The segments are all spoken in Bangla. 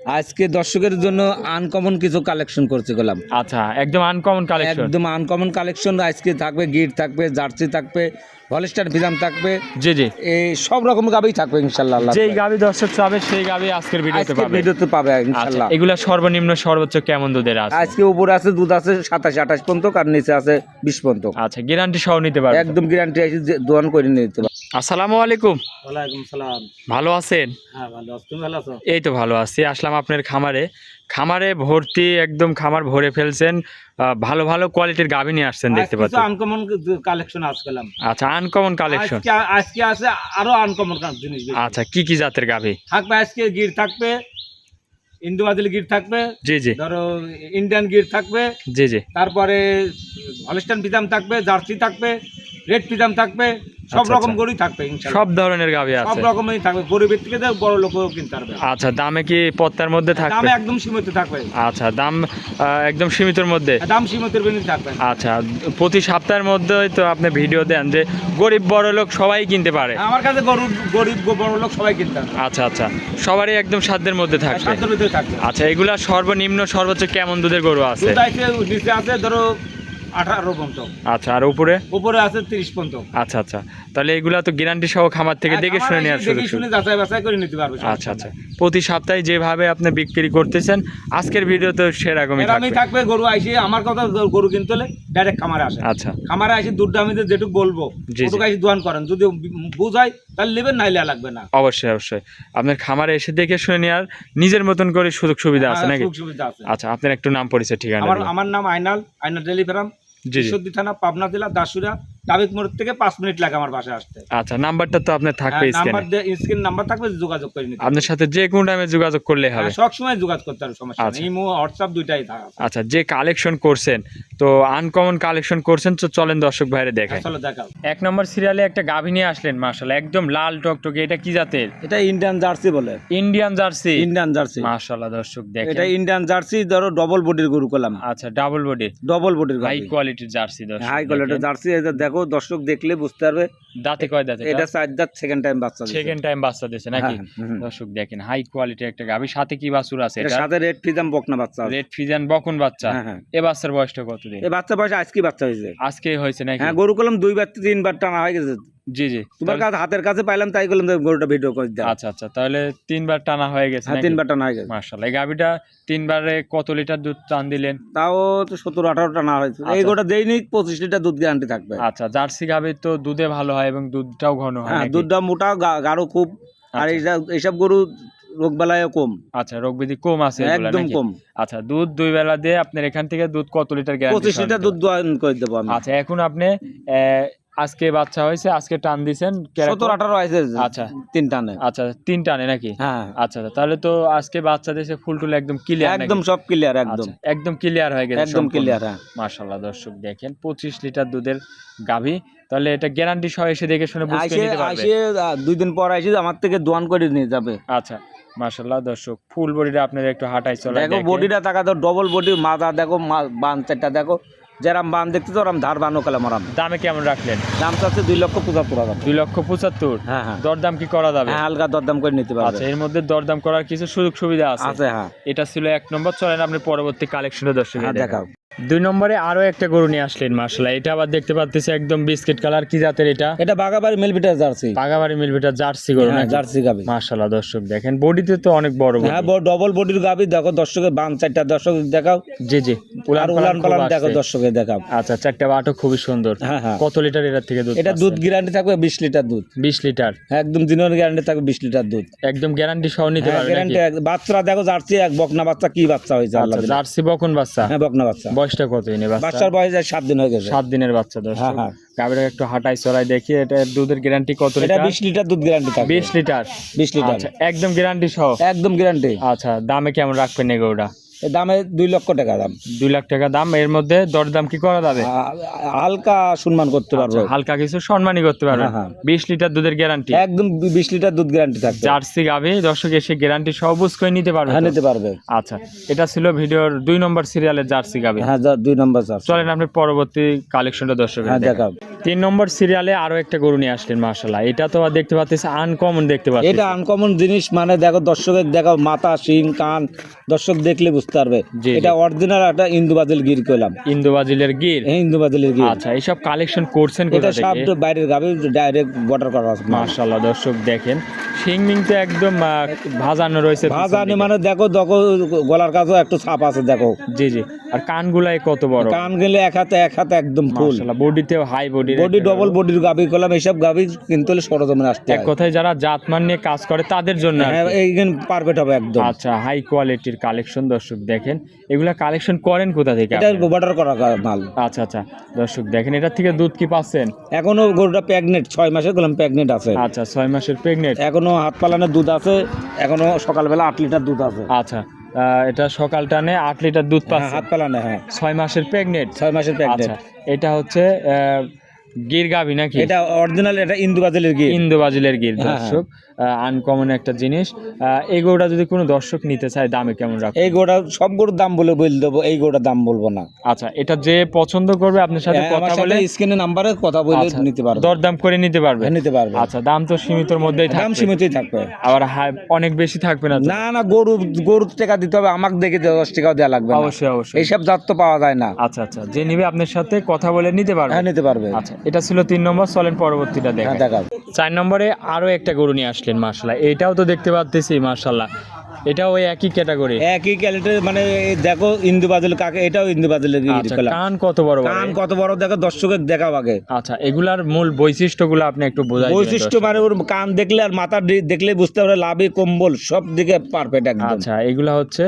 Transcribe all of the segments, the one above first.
আজকে দর্শকের জন্য আনকমন কিছু কালেকশন করতে গেলাম। আচ্ছা, একদম আনকমন কালেকশন। একদম আনকমন কালেকশন আজকে থাকবে, গির থাকবে, জার্সি থাকবে, হলস্টার ফিজাম থাকবে, জি জি, এই সব রকম গাবি থাকবে ইনশাআল্লাহ। যেই গাবি দর্শক চাবে সেই গাবি আজকের ভিডিওতে আজকে পাবে। ভিডিওতে পাবে আচ্ছা, ইনশাআল্লাহ। এগুলা সর্বনিম্ন সর্বোচ্চ কেমন দুধের আছে? আজকে উপরে আছে দুধ আছে 27-28 পর্যন্ত, আর নিচে আছে 20 পর্যন্ত। আচ্ছা, গ্যারান্টি সহ নিতে পারবে? একদম গ্যারান্টি আছে, দোয়ান করে নিতে পারবে। আসসালামু আলাইকুম। ওয়ালাইকুম সালাম। ভালো আছেন? হ্যাঁ ভালো আছি, তুমি ভালো আছো? এই তো ভালো আছি। আসলাম আপনার খামারে ভর্তি, একদম খামার ভরে ফেলছেন। ভালো ভালো কোয়ালিটির গাভী নিয়ে আসছেন দেখতে পাচ্ছি। আনকমন কালেকশন আজকালাম। আচ্ছা, আনকমন কালেকশন। আজকে আছে আরো আনকমন জিনিস। আচ্ছা, কি কি জাতের গাভী থাকবে? আজকে গির থাকবে, ইন্দো বাদলি গির থাকবে, জি জি, ধরো ইন্ডিয়ান গির থাকবে, জি জি, তারপরে হলস্টাইন ফিজাম থাকবে, জার্সি থাকবে, রেড ফিজাম থাকবে, সব আচ্ছা, রকম আচ্ছা। গরুই থাকবে ইনশাআল্লাহ। সব ধরনের গাভী সব আছে? রকমই থাকবে, গরিবের থেকে বড় লোকও কিনতে পারবে। আচ্ছা, দামে কি পত্তার মধ্যে থাকবে? দামে একদম সীমিত থাকবে। আচ্ছা, দাম একদম সীমিতর মধ্যে? দাম সীমিতের বেশি থাকবে। আচ্ছা, প্রতি সপ্তাহের মধ্যেই তো আপনি ভিডিও দেন যে গরিব বড় লোক সবাই কিনতে পারে। আমার কাছে গরিব বড় লোক সবাই কিনতে পারবে। আচ্ছা আচ্ছা, সবারই একদম সাধ্যের মধ্যে থাকবে। সাধ্যের ভিতরে থাকবে। আচ্ছা, এগুলা সর্বনিম্ন সর্বোচ্চ কেমন দুধের গরু আছে? দুধ আছে, নিচে আছে ধরো 18 পর্যন্ত। আচ্ছা, আর উপরে? উপরে আছে 30 পর্যন্ত। আচ্ছা আচ্ছা, তাহলে এগুলা তো গ্যারান্টি সহ খামার থেকে দেখে শুনে নেওয়ার সুযোগ। দেখে শুনে যাচাই বাছাই করে নিতে পারবে। আচ্ছা আচ্ছা, প্রতি সপ্তাহে যেভাবে আপনি বিক্রি করতেছেন আজকের ভিডিওতে সেরকমই থাকবে। থাকবে গরু আইসে আমার কথা, গরু কিনতে হলে ডাইরেক্ট খামারে আসে। আচ্ছা, খামারে আসে দুধটা আমি যেটুকু বলবো ওটুকু আইসে দোয়ান করেন, যদি বুঝাই তাহলে নেবেন, নাইলে লাগবে না। অবশ্যই অবশ্যই, আপনার খামারে এসে দেখে শুনে নেওয়ার নিজের মতন করে সুযোগ সুবিধা আছে নাকি? সুবিধা আছে। আচ্ছা, আপনার একটু নাম পরিচয় ঠিকানা? আমার নাম আইনাল ডেলি ফার্ম, ঈশ্বরদী থানা, পাবনা জেলা, দাসুরা, ডাবিক মোড় থেকে 5 মিনিট লাগে আমার বাসায় আসতে। আচ্ছা, নাম্বারটা তো আপনার থাকবে স্ক্রিন নাম্বার থাকবে, যোগাযোগ করে নিতে। আপনার সাথে যে কোনো টাইমে যোগাযোগ করলে হবে? সব সময় যোগাযোগ করতে হবে, সমস্যা আচ্ছা। নেই। ইমো হোয়াটসঅ্যাপ দুইটাই থাকে। আচ্ছা, যে কালেকশন করছেন তো আনকমন কালেকশন করছেন, তো চলেন দর্শক ভাইরে দেখাই। চলো দেখাও। 1 নম্বর সিরিয়ালে একটা গাভী নিয়ে আসলেন, মাশাআল্লাহ একদম লাল টকটকে। এটা কি জাতের? এটা ইন্ডিয়ান জার্সি বলে। Indian jersey? ইন্ডিয়ান জার্সি, মাশাআল্লাহ দর্শক দেখেন। এটা ইন্ডিয়ান জার্সি, ধরো ডবল বডির গরু করলাম। আচ্ছা, ডাবল বডি, ডবল বডির হাই কোয়ালিটির জার্সি দর্শক। হাই কোয়ালিটির জার্সি। এটা দেখো দর্শক, দেখলে বুঝতে পারবে। দাঁতে কয় দাঁতে? এটা 4 দাঁত, সেকেন্ড টাইম বাচ্চা দিছে। সেকেন্ড টাইম বাচ্চা দিয়েছে নাকি? দর্শক দেখেন, হাই কোয়ালিটির একটা গাভী। সাথে কি বাছুর আছে? এটা সাথে রেড ফিজাম বকনা বাচ্চা আছে। রেড ফিজান বকন বাচ্চা। এই বাচ্চার বয়সটা কতদিন? এই বাচ্চা বয়স আজকে বাচ্চা হয়েছে। আজকে হয়েছে নাকি? হ্যাঁ, গরু করলাম 2 বার 3 বার টানা হয়ে গেছে। জি জি, তোমার কাছে হাতের কাছে পাইলাম তাই করলাম, গরুটা ভিডিও করে দাও। আচ্ছা আচ্ছা, তাহলে 3 বার টানা হয়ে গেছে? হ্যাঁ, 3 বার টানা হয়ে গেছে। মাশাআল্লাহ, এই গাভীটা 3 বারে কত লিটার দুধ টান দিলেন? তাও তো 17-18 টানা হয়েছে। এই গরুটা দেইনি 25 লিটার দুধ গ্যারান্টি থাকবে। আচ্ছা, জার্সি গাভী তো দুধে ভালো হয় এবং দুধটাও ঘন হয়। হ্যাঁ, দুধটা মোটা, গাঢ় খুব। আর এইসব গরু রোগ বালায়ও কম। আচ্ছা, রোগ ব্যাধি কম আছে এগুলা একদম নাকি? কম। আচ্ছা, দুধ 2 বেলা দিয়ে আপনার এখান থেকে দুধ কত লিটার গ্যারান্টি? 25 লিটার দুধ দোয়ান করে দেবো আমি। আচ্ছা, এখন আপনি আজকে বাচ্চা হয়েছে, আজকে টান দিছেন 17-18 হয়েছে। আচ্ছা, 3 টানে। আচ্ছা, 3 টানে নাকি? হ্যাঁ। আচ্ছা, তাহলে তো আজকে বাচ্চা দিয়েছে, ফুল টুল একদম ক্লিয়ার নাকি? একদম সব ক্লিয়ার, একদম একদম ক্লিয়ার হয়ে গেছে, একদম ক্লিয়ার। হ্যাঁ, মাশাআল্লাহ দর্শক দেখেন, 25 লিটার দুধের গাভী। তাহলে এটা গ্যারান্টি সহ এসে দেখে শুনে বুঝতে নিতে পারবে। 2 দিন পর আইসে আমার থেকে দোয়ান করে নিয়ে যাবে। আচ্ছা, মাশাআল্লাহ দর্শক, ফুল বডিটা আপনাদের একটু হাঁটাই চলে দেখো, বডিটা টাকা দাও, ডবল বডি, মাথা দেখো, বান 4টা দেখো, যেরাম বান দেখতে তো ওরম ধার বানও কালাম ওরম। দামে কেমন রাখলেন? দাম চাচ্ছে 2,75,000। 2,75,000? হ্যাঁ হ্যাঁ, দরদাম কি করা যাবে? হ্যাঁ, হালকা দরদাম করে নিতে পারবে। আচ্ছা, এর মধ্যে দরদাম করার কিছু সুযোগ সুবিধা আছে? আছে, হ্যাঁ। এটা ছিল 1 নম্বর। চলেন আপনি পরবর্তী কালেকশনে দর্শক দেখাও। 2 নম্বরে আরো একটা গরু নিয়ে আসলেন, মাশাআল্লাহ। এটা আবার দেখতে পাচ্ছেন একদম বিস্কিট কালার। কি জাতের এটা? এটা বাগাবাড়ি মিলভিটার জার্সি। বাগাবাড়ি মিলভিটার জার্সি গরু নাকি? জার্সি গাবি। মাশাআল্লাহ দর্শক দেখেন, বডিতে তো অনেক বড় বডি। হ্যাঁ, ডবল বডির গাবি। দেখো দর্শকের বান 4টা, দর্শক দেখাও। জি জি, উলান পালান দেখো, দর্শকের দেখাও। আচ্ছা, 4টা বাটও খুবই সুন্দর। হ্যাঁ হ্যাঁ। কত লিটার এর থেকে দুধ? এটা দুধ গ্যারান্টি থাকবে 20 লিটার দুধ। 20 লিটার? একদম দিনের গ্যারান্টি থাকবে 20 লিটার দুধ। একদম গ্যারান্টি সহ নিতে পারবে নাকি? গ্যারান্টি। বাচ্চা দেখো, জার্সি এক বকনা বাচ্চা, কি বাচ্চা হয়েছে আল্লাহ দিলে। জার্সি বকন বাচ্চা? হ্যাঁ, বকনা বাচ্চা। বয়সটা কত এনে? বাচ্চার বয়স 7 দিন হয়ে গেছে। 7 দিনের বাচ্চা দর্শক। গাভীটা একটু হাঁটাই চড়াই দেখি। এটা দুধের গ্যারান্টি কত লিটার? এটা 20 লিটার দুধ গ্যারান্টি থাকবে। 20 লিটার? 20 লিটার। আচ্ছা, একদম গ্যারান্টি সহ? একদম গ্যারান্টি। আচ্ছা, দামে কেমন রাখবেন এগুলোটা? এর দামে 2 লক্ষ টাকা দাম। 2 লাখ টাকা দাম। এর মধ্যে দরদাম কি করা যাবে? হালকা সম্মান করতে পারবো। আচ্ছা, হালকা কিছু সম্মানই করতে পারবেন। হ্যাঁ। 20 লিটার দুধের গ্যারান্টি, একদম 20 লিটার দুধ গ্যারান্টি থাকবে। জার্সি গাভী, দর্শক এসে গ্যারান্টি সহ বুঝ করে নিতে পারবে। হ্যাঁ, নিতে পারবে। আচ্ছা, এটা ছিল ভিডিওর 2 নম্বর সিরিয়ালের জার্সি গাভী। হ্যাঁ, 2 নম্বর জার্সি। চলেন আপনি পরবর্তী কালেকশনটা দর্শক দেখাও। 3 নম্বর সিরিয়ালে আরো একটা গরু নিয়ে আসলেন, মাশাআল্লাহ। এটা তো আর দেখতে পাচ্ছি আনকমন দেখতে পাচ্ছি। এটা আনকমন জিনিস, মানে দেখো দর্শকের দেখাও, মাথা, শিং, কান, দর্শক দেখলে বুঝতে পারবে। এটা অরিজিনাল একটা ইন্দুবাজিল গির কইলাম। ইন্দুবাজিলের গির। হ্যাঁ, ইন্দুবাজিলের গির। আচ্ছা, এইসব কালেকশন করছেন কোথা এটা থেকে? সব বাইরের গাবে ডাইরেক্ট বর্ডার করা আছে। মাশাআল্লাহ, দর্শক দেখেন শিং তো একদম ভাজানো রয়েছে। ভাজানি মানে দেখো গলার কাছেও একটু ছাপ আছে দেখো। জি জি। আর কানগুলাই কত বড়, কান গেলে এক হাতে একদম ফুল। মাশাআল্লাহ, বডিতেও হাই বডি ডবল বডির গাবি কলাম। এইসব গাবি কিনতে হলে সরজমিনে আসতে এক কথায় যারা জাতমান নিয়ে কাজ করে তাদের জন্য। হ্যাঁ, এইখানে পারফেক্ট হবে একদম। আচ্ছা, হাই কোয়ালিটির কালেকশন দর্শক দেখেন। এগুলা কালেকশন করেন কোথা থেকে? এটা বর্ডার করা মাল। আচ্ছা আচ্ছা, দর্শক দেখেন এটার থেকে দুধ কি পাচ্ছেন? এখনো গরুটা প্রেগনেন্ট, 6 মাসের গোলাম প্রেগনেন্ট আছে। আচ্ছা, 6 মাসের প্রেগনেন্ট। এখনো হাত পালানের দুধ আছে, এখনো সকালবেলা 8 লিটার দুধ আছে। আচ্ছা, এটা সকাল টানে 8 লিটার দুধ পাচ্ছে। হাত পালানে। হ্যাঁ, 6 মাসের প্রেগনেন্ট। 6 মাসের প্রেগনেন্ট। আচ্ছা, এটা হচ্ছে গির গাভী নাকি? এটা অরিজিনাল, এটা ইন্দুবাজিলের গির। ইন্দুবাজিলের গির দর্শক, আনকমন একটা জিনিস। এই গরুটা যদি কোনো দর্শক নিতে চায় দামে কেমন রাখবেন? এই গরুটা সব গরুর দাম বলে দেবো, এই গরুটার দাম বলবো না। আচ্ছা, এটা যে পছন্দ করবে আপনার সাথে কথা বলে স্ক্রিনে নাম্বারে কথা বলে নিতে পারবে, দরদাম করে নিতে পারবে। নিতে পারবে। আচ্ছা, দাম তো সীমিতর মধ্যেই থাকবে। দাম সীমিতই থাকবে, আবার অনেক বেশি থাকবে না? না না, গরুর টাকা দিতে হবে, আমাকে দেখে 10 টাকাও দেওয়া লাগবে। অবশ্যই অবশ্যই, এইসব জাত তো পাওয়া যায় না। আচ্ছা আচ্ছা, যে নিবে আপনার সাথে কথা বলে নিতে পারবে। হ্যাঁ, নিতে পারবে। আচ্ছা, এটা ছিল 3 নম্বর। চলেন পরবর্তীটা দেখেন। দেখাও। 4 নম্বরে আরো একটা গরু নিয়ে আসলেন, মাশাআল্লাহ। এটাও তো দেখতে পাচ্ছি, মাশাআল্লাহ, এটাও ওই একই ক্যাটাগরি, একই ক্যালিটার। মানে দেখো ইন্দুবাজিল কাকে, এটাও ইন্দুবাজিলের গির। আচ্ছা, কান কত বড় বড়, কান কত বড় দেখো, দর্শকের দেখাও আগে। আচ্ছা, এগুলার মূল বৈশিষ্ট্যগুলো আপনি একটু বোঝাই দিবেন। বৈশিষ্ট্য মানে ওর কান দেখলে আর মাথা দেখলে বুঝতে পারবে, লাভে কম্বল সব দিকে পারফেক্ট একদম। আচ্ছা, এগুলা হচ্ছে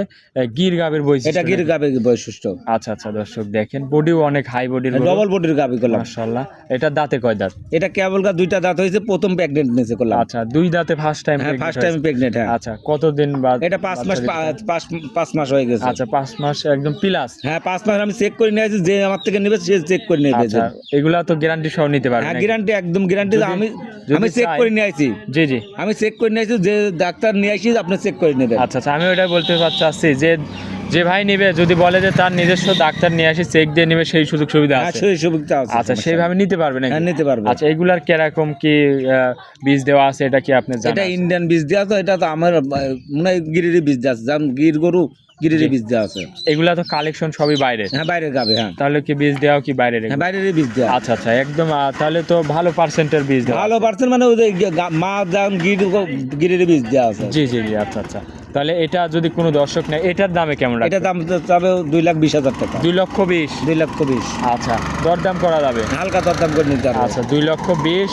গির গাবের বৈশিষ্ট্য। এটা গির গাবে বৈশিষ্ট্য। আচ্ছা আচ্ছা, দর্শক দেখেন বডিও অনেক হাই বডির, ডবল বডির গাবি করলাম। মাশাআল্লাহ। এটা দাঁতে কয় দাঁত? এটা কেবল 2টা দাঁত হয়েছে, প্রথম প্রেগনেন্ট নিয়েছে করলাম। আচ্ছা, 2 দাঁতে ফার্স্ট টাইম? হ্যাঁ, ফার্স্ট টাইম প্রেগনেন্ট। হ্যাঁ। আচ্ছা, কতদিন বাদ? এটা 5 মাস হয়ে গেছে। আচ্ছা, 5 মাস একদম প্লাস। হ্যাঁ, 5 মাস আমি চেক করে নিয়েছি, যে আমার থেকে নেবে সে চেক করে নেবে। আচ্ছা, এগুলা তো গ্যারান্টি সহ নিতে পারবে? হ্যাঁ, গ্যারান্টি, একদম গ্যারান্টি। আমি চেক করে নিয়েছি। জি জি, আমি চেক করে নিয়েছি, যে ডাক্তার নিয়ে আসি আপনি চেক করে নেবেন। আচ্ছা আচ্ছা, আমি ওইটাই বলতে চাচ্ছি যে ভাই নেবে যদি বলে যে তার নিজস্ব ডাক্তার নিয়ে আসি চেক দিয়ে নেবে, সেই সুযোগ সুবিধা হ্যাঁ, আছে? সেই সুবিধা আছে। আচ্ছা, সেইভাবে নিতে পারবে নাকি? হ্যাঁ, নিতে পারবে। আচ্ছা, এগুলার কিরকম কি বীজ দেওয়া আছে, এটা কি আপনি জানেন? এটা ইন্ডিয়ান বীজ দেওয়া, তো এটা তো আমার মনে হয় গিরির বীজ দেওয়া আছে, যেমন গির গরু গিরির বীজ দেওয়া আছে। এগুলা তো কালেকশন সবই বাইরে? হ্যাঁ, বাইরের গাবে। হ্যাঁ, তাহলে কি বীজ দেওয়া কি বাইরে? হ্যাঁ, বাইরের বীজ দেওয়া। আচ্ছা আচ্ছা, একদম তাহলে তো ভালো পার্সেন্টের বীজ দেওয়া। ভালো পার্সেন্ট মানে ওই যে মা যেমন গিরির বীজ দেওয়া আছে। জি জি জি, আচ্ছা আচ্ছা। তাহলে এটা যদি কোনো দর্শক নেয়, এটার দামে কেমন রাখবেন? এটা দাম যাবে 2,20,000 টাকা। 2,20,000? 2,20,000। আচ্ছা, দরদাম করা যাবে? হালকা দরদাম করে নিতে হবে। আচ্ছা, 2,20,000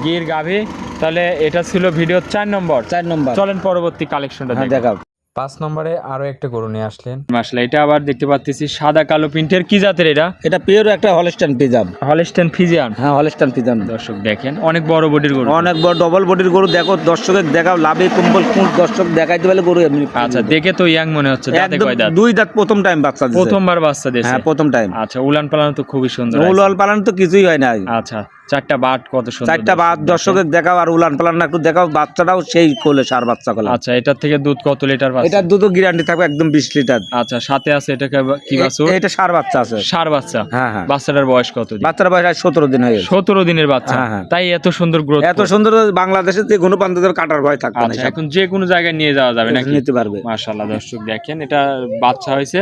গির গাভী। তাহলে এটা ছিল ভিডিও 4 নম্বর। 4 নম্বর। চলেন পরবর্তী কালেকশনটা হ্যাঁ, দেখি। দেখাও। 5 নম্বরে আরো একটা গরু নিয়ে আসলেন, মাশাআল্লাহ। এটা আবার দেখতে পাচ্ছি সাদা কালো প্রিন্টের, কি জাতের এটা? এটা পিওর একটা হলস্টাইন ফ্রিজিয়ান। Holstein Friesian? হ্যাঁ, হলস্টাইন ফ্রিজিয়ান। দর্শক দেখেন অনেক বড় বডির গরু, অনেক বড় ডবল বডির গরু। দেখো দর্শকের দেখাও, লাভে কম্বল কোন দর্শক দেখাইতে পারলে গরু এমনি। আচ্ছা, দেখে তো ইয়াং মনে হচ্ছে। দাঁতে কয় দাঁত? 2 দাঁত, প্রথম টাইম বাচ্চা দিছে। প্রথমবার বাচ্চা দিয়েছে? হ্যাঁ, প্রথম টাইম। আচ্ছা, উলান পালান তো খুবই সুন্দর। উলান পালান তো কিছুই হয় না। আচ্ছা, 4টা বাট কত সুন্দর। 4টা বাট দর্শকের দেখাও, আর উলান পালান একটু দেখাও। বাচ্চাটাও সেই কোলে, সার বাচ্চা কোলে। আচ্ছা, এটার থেকে দুধ কত লিটার পাচ্ছে? এটার দুধও গ্যারান্টি থাকবে একদম 20 লিটার। আচ্ছা, সাথে আছে এটা কি বাছুর? এটা সার বাচ্চা আছে। সার বাচ্চা? হ্যাঁ হ্যাঁ। বাচ্চাটার বয়স কত দিন? বাচ্চার বয়স 17 দিন হয়ে গেছে। 17 দিনের বাচ্চা? হ্যাঁ হ্যাঁ। তাই এত সুন্দর গ্রোথ? এত সুন্দর, বাংলাদেশে যে কোনো প্রান্তে কাটার ভয় থাকবে না। আচ্ছা, এখন যে কোনো জায়গায় নিয়ে যাওয়া যাবে নাকি? নিতে পারবে। মাশাআল্লাহ, দর্শক দেখেন এটা বাচ্চা হয়েছে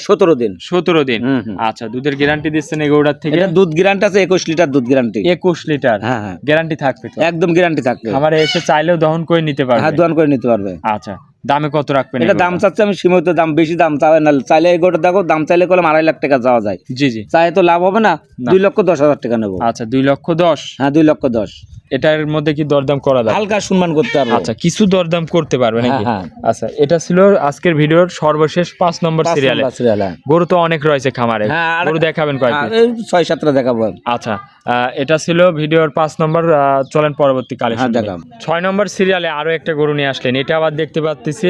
17 দিন। 17 দিন। আচ্ছা, দুধের গ্যারান্টি দিচ্ছেন এই গরুটার থেকে? এটা দুধ গ্যারান্টি আছে 21 লিটার দুধ গ্যারান্টি। 21 লিটার? হ্যাঁ হ্যাঁ, গ্যারান্টি থাকবে তো? একদম গ্যারান্টি থাকবে। আমারে এসে চাইলেও দহন করে নিতে পারবে? হ্যাঁ, দোয়ান করে নিতে পারবে। আচ্ছা, দামে কত রাখবেন? এটা দাম চাচ্ছে আমি সীমিত দাম, বেশি দাম চাই না। চাইলে এই গরুটা দেখো, দাম চাইলে করলাম 2.5 লাখ টাকা যাওয়া যায়। জি জি। চাই তো লাভ হবে না, 2,10,000 টাকা নেবো। আচ্ছা, 2,10,000? হ্যাঁ, 2,10,000। এটার মধ্যে কি দরদাম করা যাবে? হালকা সম্মান করতে পারবে। আচ্ছা, কিছু দরদাম করতে পারবে নাকি? হ্যাঁ। আচ্ছা, এটা ছিল আজকের ভিডিওর সর্বশেষ 5 নম্বর সিরিয়ালে। গরু তো অনেক রয়েছে খামারে, গরু দেখাবেন কয় পিস? 6-7টা দেখাবো। আচ্ছা, এটা ছিল ভিডিওর 5 নম্বর। চলেন পরবর্তী কালেকশন দেখাম। 6 নম্বর সিরিয়ালে আরো একটা গরু নিয়ে আসলেন। এটা আবার দেখতে পাচ্ছি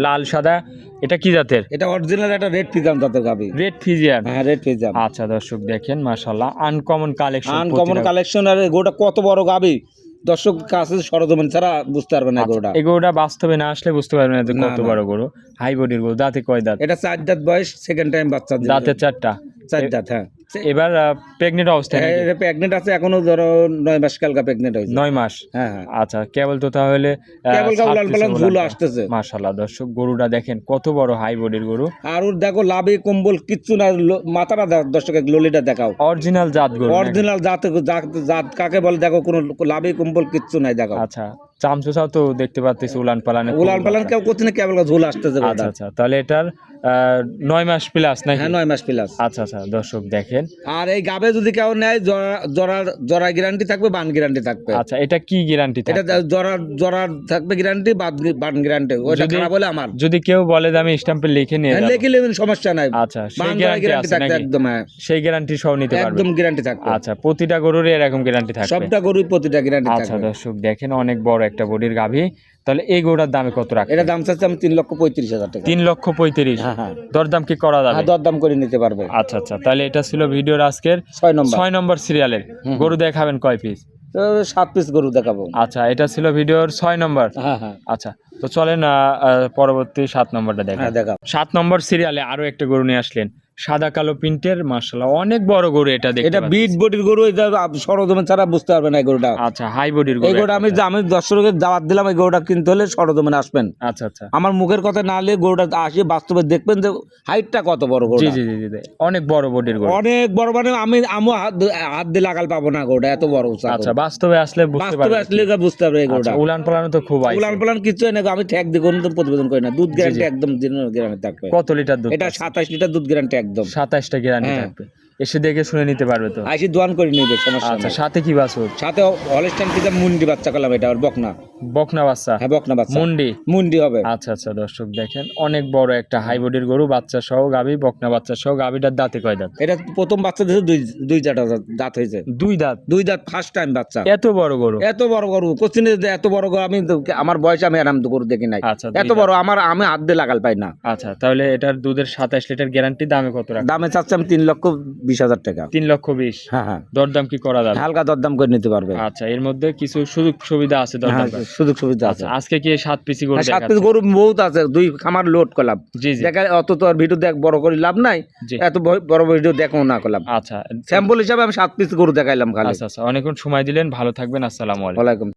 লাল সাদা এটা কি জাতের? এটা অরিজিনাল একটা রেড ফিজাম জাতের গাবি। রেড ফিজিয়ান। হ্যাঁ রেড ফিজাম। আচ্ছা দর্শক দেখেন মাশাআল্লাহ আনকমন কালেকশন। Uncommon collection. আর গোটা কত বড় গাবি, দর্শক কাছে সরজমিন ছাড়া বুঝতে পারবে না গোটা। এই গরুটা বাস্তবে না আসলে বুঝতে পারবে না যে না, কত না। বড় গরু। হাই বডির গরু, দাঁতে কয় দাঁত? এটা 4 দাঁত বয়স, সেকেন্ড টাইম বাচ্চা দিবে। দাঁতে 4টা। 4 দাঁত। হ্যাঁ এবার প্রেগনেন্ট অবস্থায় নাকি? এটা প্রেগনেন্ট আছে এখনো, ধরো 9 মাস কালকা প্রেগনেন্ট হয়েছে। 9 মাস। হ্যাঁ হ্যাঁ। আচ্ছা কেবল তো তাহলে কেবল উলান পালান ঝুল আসতেছে। মাশাআল্লাহ দর্শক গরুটা দেখেন কত বড় হাই বডির গরু। আর ওর দেখো লাভে কম্বল কিচ্ছু না, মাথাটা দর্শক ললিটা দেখাও। অরিজিনাল জাত গরু। অরিজিনাল জাত জাত কাকে বলে দেখো, কোনো লাভে কম্বল কিচ্ছু নাই দেখাও। আচ্ছা চামচুসাও তো দেখতে পাচ্ছিস উলান পালানে। উলান পালান কেউ করছে না, কেবল ঝুল আসতেছে। আচ্ছা আচ্ছা তাহলে এটার 9 মাস প্লাস নাকি? হ্যাঁ 9 মাস প্লাস। আচ্ছা আচ্ছা দর্শক দেখেন। আর এই গাবে যদি কেউ নেয়, জরা গ্যারান্টি থাকবে, বান গ্যারান্টি থাকবে। আচ্ছা এটা কি গ্যারান্টি এটা থাকে? জরা থাকবে গ্যারান্টি, বান গ্যারান্টি। ওটা যদি- খারাপ হলে আমার যদি কেউ বলে যে আমি স্ট্যাম্পে লিখে নিয়ে হ্যাঁ, যাবো, লিখে নেবেন, সমস্যা নাই। আচ্ছা সেই বান গ্যারান্টি গ্যারান্টি আছে থাকবে নাকি? একদম। হ্যাঁ সেই গ্যারান্টি সহ নিতে পারবে? একদম গ্যারান্টি থাকবে। আচ্ছা প্রতিটা গরুরই এরকম গ্যারান্টি থাকবে? সবটা গরুই প্রতিটা গ্যারান্টি আচ্ছা থাকবে। দর্শক দেখেন অনেক বড় একটা বডির গাভী। তাহলে এই গরুটার দামে কত রাখবেন? এটা দাম চাচ্ছে আমি 3,35,000 টাকা। 3,35,000। হ্যাঁ হ্যাঁ। দরদাম কি করা যাবে? হ্যাঁ দরদাম করে নিতে পারবে। আচ্ছা আচ্ছা তাহলে এটা ছিল ভিডিওর আজকের 6 নম্বর। 6 নম্বর সিরিয়ালের গরু। দেখাবেন কয় পিস? তো 7 পিস গরু দেখাবো। আচ্ছা এটা ছিল ভিডিওর 6 নম্বর। হ্যাঁ হ্যাঁ আচ্ছা তো চলেন পরবর্তী 7 নম্বরটা হ্যাঁ দেখান। দেখাবো। 7 নম্বর সিরিয়ালে আরো একটা গরু নিয়ে আসলেন, সাদা কালো প্রিন্টের, মাশাআল্লাহ অনেক বড় গরু। এটা দেখতে এটা পাচ্ছি। বিট বডির গরু, এটা সরজমিন ছাড়া বুঝতে পারবে না এই গরুটা। আচ্ছা হাই বডির এই গরু। গরুটা আমি দর্শকের দাওয়াত দিলাম, এই গরুটা কিনতে হলে সরজমিনে আসবেন। আচ্ছা আচ্ছা আমার মুখের কথা না নিয়ে গরুটা আসি বাস্তবে দেখবেন যে হাইটটা কত বড় গরু। জি জি জি জি অনেক বড় বডির গরু। অনেক বড়, মানে আমি হাত দিয়ে লাগাল পাবো না গরুটা, এত বড় উঁচা গরু। আচ্ছা বাস্তবে আসলে বুঝতে বাস্তবে পারবে। আসলে বুঝতে পারবে এই গরুটা। আচ্ছা, উলান পালানো তো খুব আইছে। উলান পালান কিছু না, আমি ঠেক দিয়ে কোনো প্রতিবেদন করি না। দুধ গ্যারান্টি একদম গ্যারান্টি থাকবে। কত লিটার দুধ? এটা 27 লিটার দুধ গ্যারান্টি একদম। 27টা গ্যারান্টি হ্যাঁ। থাকবে। এসে দেখে শুনে নিতে পারবে তো? আইসি দোয়ান করে নিবে, সমস্যা আচ্ছা নেই। সাথে কি বাছুর? সাথে হলস্টাইন ফ্রিজিয়ান মুন্ডি বাচ্চা করলাম, এটা আর বকনা। বকনা বাচ্চা? হ্যাঁ বকনা বাচ্চা। মুন্ডি? মুন্ডি হবে। আচ্ছা আচ্ছা দর্শক দেখেন অনেক বড় একটা হাই বডির গরু, বাচ্চা সহ গাভী, বকনা বাচ্চা সহ। গাভীটার দাঁতে কয় দাঁত? এটা প্রথম বাচ্চা দিয়েছে, দুই চারটা দাঁত হয়েছে। 2 দাঁত? 2 দাঁত ফার্স্ট টাইম বাচ্চা। এত বড় গরু? এত বড় গরু কোশ্চিন, এত বড় গরু আমি আমার বয়সে আমি আরাম গরু দেখি নাই। আচ্ছা, এত বড় আমি হাত দিয়ে লাগাল পাই না। আচ্ছা তাহলে এটার দুধের 27 লিটার গ্যারান্টি। দামে কত রাখবেন? দামে চাচ্ছে আমি 3,20,000 টাকা। 3,20,000। হ্যাঁ হ্যাঁ। দরদাম কি করা যাবে? হালকা দরদাম করে নিতে পারবে। আচ্ছা এর মধ্যে কিছু সুযোগ সুবিধা আছে দরদাম হ্যাঁ করার? সুযোগ সুবিধা আছে। আচ্ছা আজকে কি 7 পিসি গরু 7 পিস দেখাচ্ছেন? গরু বহুত আছে, 2 খামার লোড করলাম। জি জি দেখা অত তো আর ভিডিও দেখ বড় করে লাভ নাই, জি। এত বড় ভিডিও দেখো না করলাম। আচ্ছা স্যাম্পল হিসাবে আমি 7 পিস গরু দেখাইলাম খালি। আচ্ছা আচ্ছা অনেকক্ষণ সময় দিলেন, ভালো থাকবেন, আসসালামু আলাইকুম। ওয়ালাইকুম।